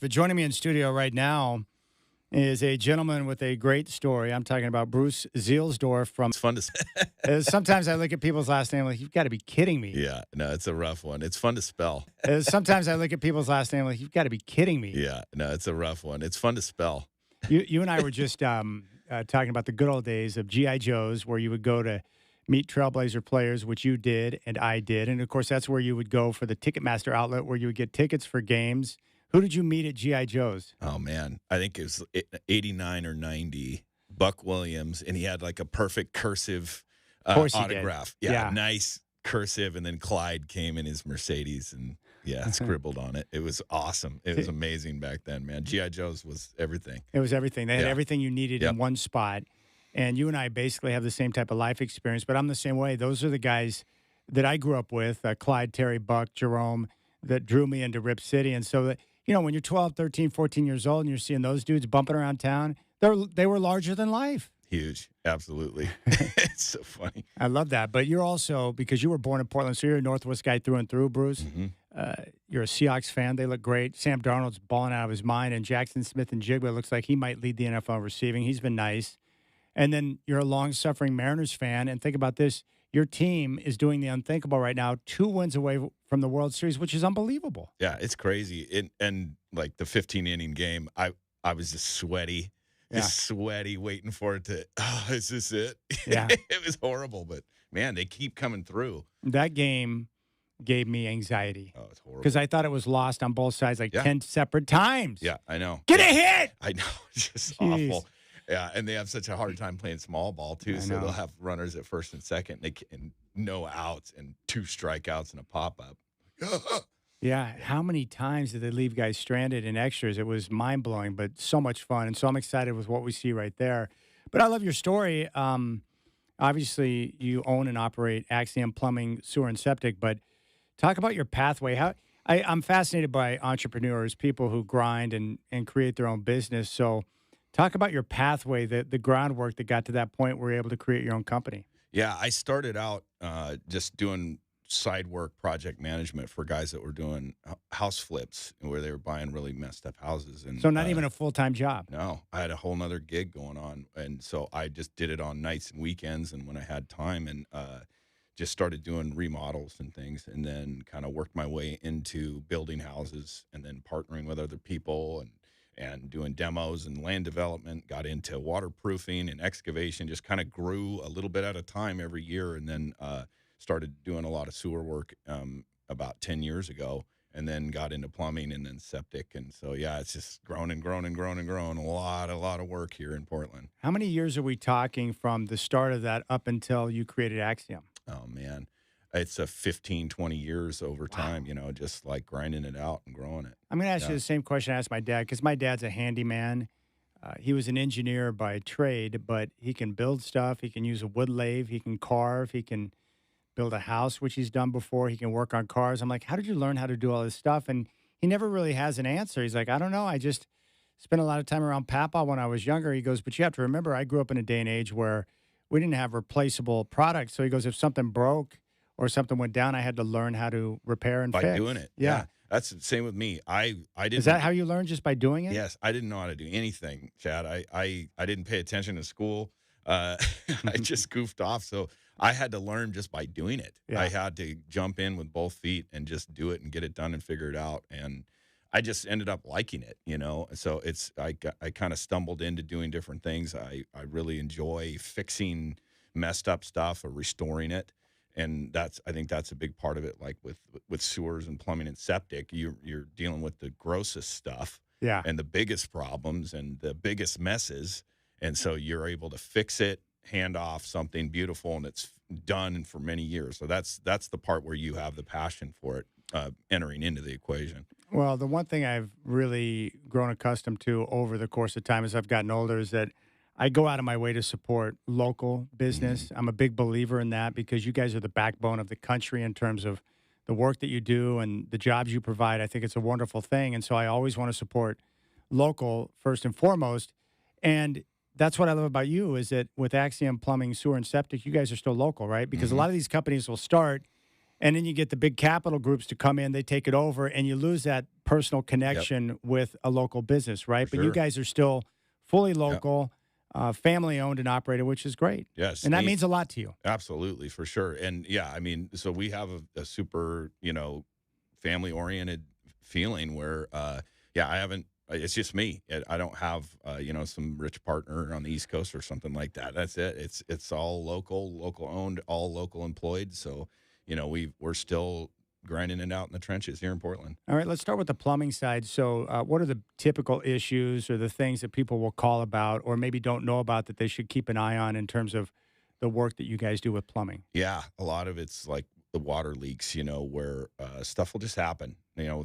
But joining me in studio right now is a gentleman with a great story. I'm talking about Bruce Zielsdorf from. It's fun to say. Sometimes I look at people's last name like, you've got to be kidding me. Yeah, no, it's a rough one. It's fun to spell. Sometimes I look at people's last name like, you've got to be kidding me. Yeah, no, it's a rough one. It's fun to spell. You and I were just talking about the good old days of G.I. Joe's, where you would go to meet Trailblazer players, which you did and I did. And, of course, that's where you would go for the Ticketmaster outlet, where you would get tickets for games. Who did you meet at G.I. Joe's? Oh, man. I think it was 89 or 90. Buck Williams, and he had like a perfect cursive autograph. Yeah, nice cursive. And then Clyde came in his Mercedes and, scribbled on it. It was awesome. It was amazing back then, man. G.I. Joe's was everything. It was everything. They had everything you needed in one spot. And you and I basically have the same type of life experience, but I'm the same way. Those are the guys that I grew up with, Clyde, Terry, Buck, Jerome, that drew me into Rip City. And so, when you're 12, 13, 14 years old and you're seeing those dudes bumping around town, they were larger than life. Huge. Absolutely. It's so funny. I love that. But you're also, because you were born in Portland, so you're a Northwest guy through and through, Bruce. Mm-hmm. You're a Seahawks fan. They look great. Sam Darnold's balling out of his mind, and Jackson Smith and Jigba looks like he might lead the NFL receiving. He's been nice. And then you're a long-suffering Mariners fan, and think about this. Your team is doing the unthinkable right now, 2 wins away from the World Series, which is unbelievable. Yeah, it's crazy. And like the 15-inning game, I was just sweaty. Just sweaty, waiting for it to, is this it? Yeah. It was horrible, but, man, they keep coming through. That game gave me anxiety. Oh, it's horrible. Because I thought it was lost on both sides 10 separate times. Yeah, I know. Get a hit! I know. It's just awful. Yeah, and they have such a hard time playing small ball, too, so they'll have runners at first and second, and no outs and 2 strikeouts and a pop-up. Yeah, how many times did they leave guys stranded in extras? It was mind-blowing, but so much fun, and so I'm excited with what we see right there. But I love your story. Obviously, you own and operate Axiom Plumbing, Sewer, and Septic, but talk about your pathway. I'm fascinated by entrepreneurs, people who grind and create their own business, so talk about your pathway, the groundwork that got to that point where you're able to create your own company. Yeah, I started out just doing side work, project management for guys that were doing house flips where they were buying really messed up houses. And so not even a full-time job. No, I had a whole nother gig going on. And so I just did it on nights and weekends and when I had time, and just started doing remodels and things, and then kind of worked my way into building houses and then partnering with other people and doing demos and land development, got into waterproofing and excavation, just kind of grew a little bit at a time every year, and then started doing a lot of sewer work about 10 years ago, and then got into plumbing and then septic. And so, it's just grown and grown and grown and grown. A lot of work here in Portland. How many years are we talking from the start of that up until you created Axiom? Oh, man. It's a 15, 20 years over time, just like grinding it out and growing it. I'm going to ask you the same question I asked my dad, because my dad's a handyman. He was an engineer by trade, but he can build stuff. He can use a wood lathe. He can carve. He can build a house, which he's done before. He can work on cars. I'm like, how did you learn how to do all this stuff? And he never really has an answer. He's like, I don't know. I just spent a lot of time around Papa when I was younger. He goes, but you have to remember, I grew up in a day and age where we didn't have replaceable products. So he goes, if something broke or something went down, I had to learn how to repair and fix. By doing it. Yeah. That's the same with me. I didn't. Is that how you learned, just by doing it? Yes. I didn't know how to do anything, Chad. I didn't pay attention to school. I just goofed off. So I had to learn just by doing it. Yeah. I had to jump in with both feet and just do it and get it done and figure it out. And I just ended up liking it, So I kind of stumbled into doing different things. I really enjoy fixing messed up stuff or restoring it. And I think that's a big part of it. Like with sewers and plumbing and septic, you're dealing with the grossest stuff, and the biggest problems and the biggest messes. And so you're able to fix it, hand off something beautiful, and it's done for many years. So that's the part where you have the passion for it entering into the equation. Well, the one thing I've really grown accustomed to over the course of time as I've gotten older is that I go out of my way to support local business. Mm-hmm. I'm a big believer in that, because you guys are the backbone of the country in terms of the work that you do and the jobs you provide. I think it's a wonderful thing. And so I always want to support local first and foremost. And that's what I love about you, is that with Axiom Plumbing, Sewer, and Septic, you guys are still local, right? Because a lot of these companies will start And then you get the big capital groups to come in, they take it over, and you lose that personal Yep, connection with a local business, for right? But you sure. guys are still fully Yep. local, family owned and operated, which is great. Yeah, And that same. means a lot to you. Absolutely, for sure. And yeah, I mean, so we have a super, family oriented feeling where, yeah, I haven't, it's just me. I don't have, some rich partner on the East Coast or something like that. That's it. It's all local, local owned, all local employed. So, we're still grinding it out in the trenches here in Portland. All right, let's start with the plumbing side. So, what are the typical issues or the things that people will call about or maybe don't know about that they should keep an eye on in terms of the work that you guys do with plumbing? Yeah, a lot of it's like the water leaks, where stuff will just happen,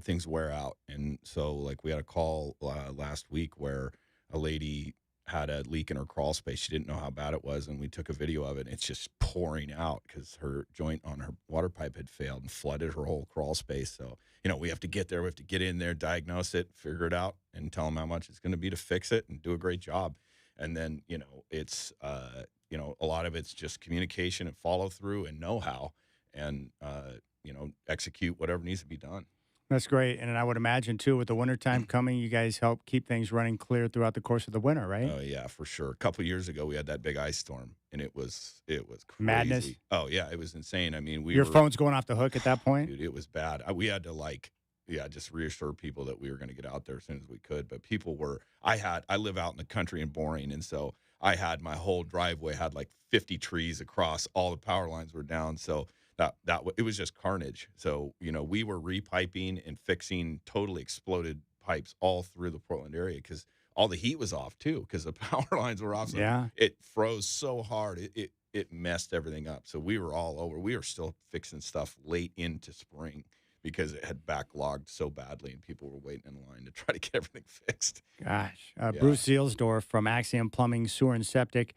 things wear out. And so, like, we had a call last week where a lady had a leak in her crawl space. She didn't know how bad it was. And we took a video of it. And it's just pouring out because her joint on her water pipe had failed and flooded her whole crawl space. So, we have to get there. We have to get in there, diagnose it, figure it out, and tell them how much it's going to be to fix it and do a great job. And then, it's, a lot of it's just communication and follow through and know how and, execute whatever needs to be done. That's great. And I would imagine, too, with the wintertime coming, you guys help keep things running clear throughout the course of the winter, right? Oh yeah, for sure. A couple years ago, we had that big ice storm, and it was Madness. crazy. Oh yeah, it was insane. I mean, we Your were, phone's going off the hook at that point? dude, it was bad. We had to yeah, just reassure people that we were going to get out there as soon as we could. But people were. I live out in the country in Boring, and so I had my whole driveway had like 50 trees across. All the power lines were down, so it was just carnage. So we were repiping and fixing totally exploded pipes all through the Portland area because all the heat was off too because the power lines were off. So Yeah. it froze so hard it messed everything up. So we were all over. We were still fixing stuff late into spring because it had backlogged so badly and people were waiting in line to try to get everything fixed. Gosh. Yeah. Bruce Zielsdorf from Axiom Plumbing, Sewer and Septic.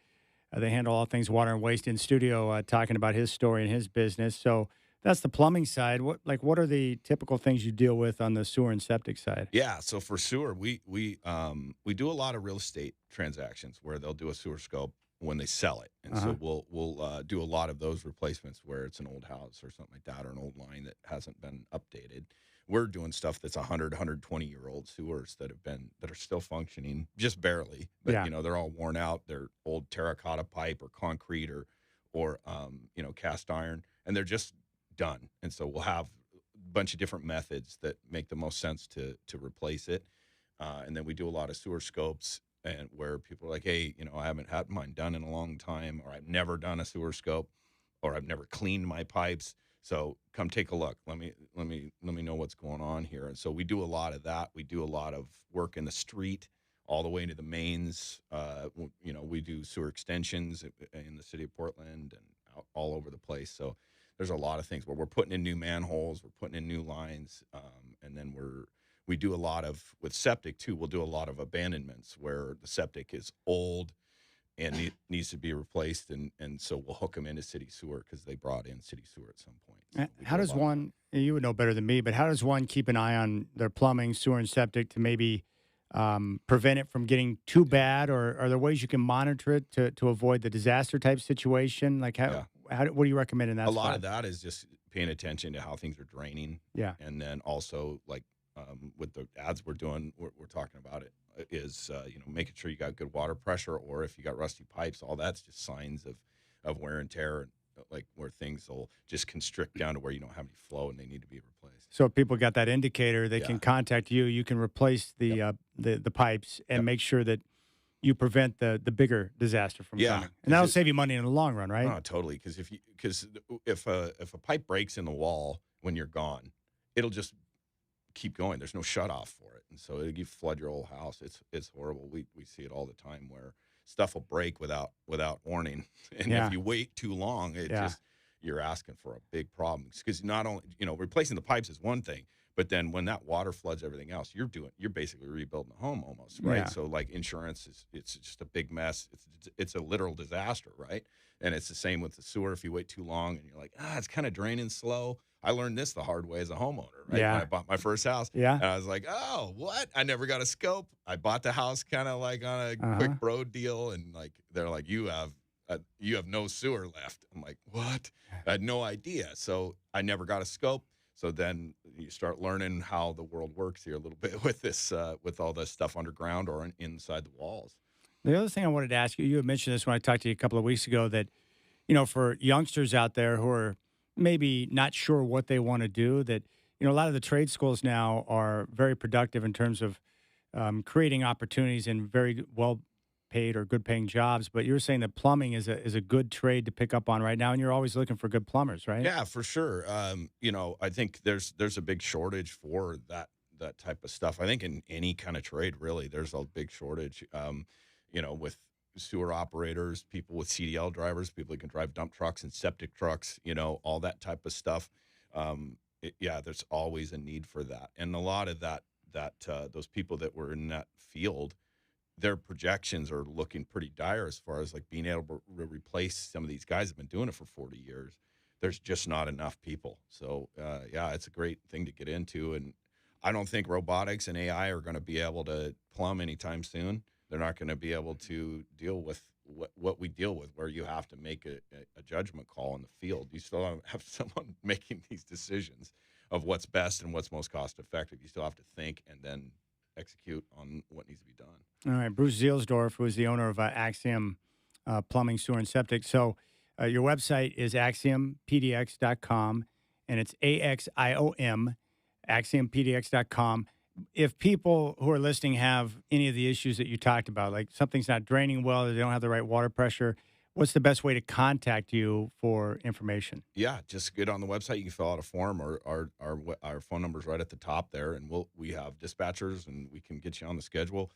They handle all things water and waste in studio, talking about his story and his business. So that's the plumbing side. What are the typical things you deal with on the sewer and septic side? Yeah, so for sewer, we do a lot of real estate transactions where they'll do a sewer scope when they sell it, and Uh-huh. so we'll do a lot of those replacements where it's an old house or something like that, or an old line that hasn't been updated. We're doing stuff that's 120 year old sewers that are still functioning just barely, but Yeah. they're all worn out. They're old terracotta pipe or concrete or cast iron, and they're just done. And so we'll have bunch of different methods that make the most sense to replace it. And then we do a lot of sewer scopes and where people are like, hey, I haven't had mine done in a long time, or I've never done a sewer scope, or I've never cleaned my pipes. So come take a look. Let me know what's going on here. And so we do a lot of that. We do a lot of work in the street all the way into the mains. We do sewer extensions in the city of Portland and all over the place. So there's a lot of things where we're putting in new manholes, we're putting in new lines, and then we do a lot of with septic too. We'll do a lot of abandonments where the septic is old and needs to be replaced, and so we'll hook them into city sewer because they brought in city sewer at some point. So we How do a does lot of that. one, you would know better than me, but how does one keep an eye on their plumbing, sewer, and septic to maybe prevent it from getting too bad? Or are there ways you can monitor it to avoid the disaster type situation? Like, Yeah, what do you recommend in a that lot spot? of that is just paying attention to how things are draining, Yeah. and then also like with the ads we're doing, we're talking about it is making sure you got good water pressure, or if you got rusty pipes, all that's just signs of wear and tear, and like where things will just constrict down to where you don't have any flow and they need to be replaced. So if people got that indicator, they Yeah. can contact you. You can replace Yep. the pipes and Yep. make sure that you prevent the bigger disaster from Yeah. coming, and that'll save you money in the long run, right? Oh, totally. Because if a pipe breaks in the wall when you're gone, it'll just keep going. There's no shut off for it, and so you flood your whole house. It's horrible. We see it all the time where stuff will break without warning, and Yeah. if you wait too long, Yeah. you're asking for a big problem because not only replacing the pipes is one thing, but then when that water floods everything else, you're basically rebuilding the home almost, right? Yeah. So like insurance it's just a big mess. It's a literal disaster, right? And it's the same with the sewer. If you wait too long and you're like, it's kind of draining slow. I learned this the hard way as a homeowner, right? When Yeah. I bought my first house, Yeah. and I was like, oh, what? I never got a scope. I bought the house kind of like on a Uh-huh. quick bro deal, and like they're like, you have you have no sewer left. I'm like, what? I had no idea. So I never got a scope. So then you start learning how the world works here a little bit with this, with all this stuff underground or inside the walls. The other thing I wanted to ask you, you had mentioned this when I talked to you a couple of weeks ago that, for youngsters out there who are maybe not sure what they want to do, that, a lot of the trade schools now are very productive in terms of creating opportunities in very well paid or good paying jobs. But you're saying that plumbing is a good trade to pick up on right now, and you're always looking for good plumbers, right? Yeah, for sure. I think there's a big shortage for that type of stuff. I think in any kind of trade, really, there's a big shortage. With sewer operators, people with CDL drivers, people who can drive dump trucks and septic trucks, all that type of stuff. Yeah, there's always a need for that, and a lot of those people that were in that field, their projections are looking pretty dire as far as like being able to replace some of these guys that have been doing it for 40 years. There's just not enough people. So, yeah, it's a great thing to get into. And I don't think robotics and AI are going to be able to plumb anytime soon. They're not going to be able to deal with what we deal with, where you have to make a judgment call in the field. You still have someone making these decisions of what's best and what's most cost effective. You still have to think and then execute on what needs to be done. All right. Bruce Zielsdorf, who is the owner of Axiom Plumbing, Sewer, and Septic. So your website is axiompdx.com, and it's AXIOM, axiompdx.com. If people who are listening have any of the issues that you talked about, like something's not draining well, or they don't have the right water pressure, what's the best way to contact you for information? Yeah, just get on the website. You can fill out a form, or our phone number's right at the top there, and we have dispatchers, and we can get you on the schedule.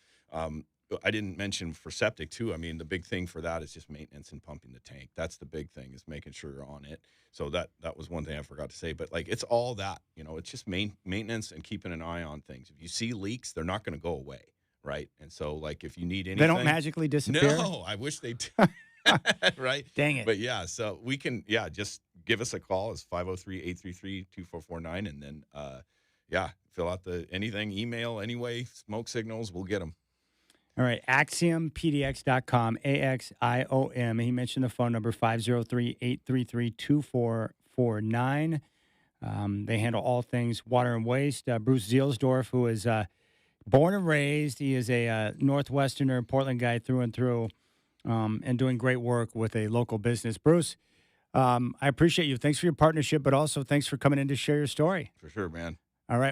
I didn't mention for septic too. I mean, the big thing for that is just maintenance and pumping the tank. That's the big thing, is making sure you're on it. So that was one thing I forgot to say. But like, it's all that, it's just maintenance and keeping an eye on things. If you see leaks, they're not going to go away, right? And so, like, if you need anything, They don't magically disappear? no, I wish they did. Right? Dang it. But yeah, so we can, just give us a call. It's 503-833-2449. And then, fill out anything, email, anyway, smoke signals, we'll get them. All right, axiompdx.com, AXIOM. He mentioned the phone number, 503-833-2449. They handle all things water and waste. Bruce Zielsdorf, who is born and raised, he is a Northwesterner, Portland guy through and through, and doing great work with a local business. Bruce, I appreciate you. Thanks for your partnership, but also thanks for coming in to share your story. For sure, man. All right.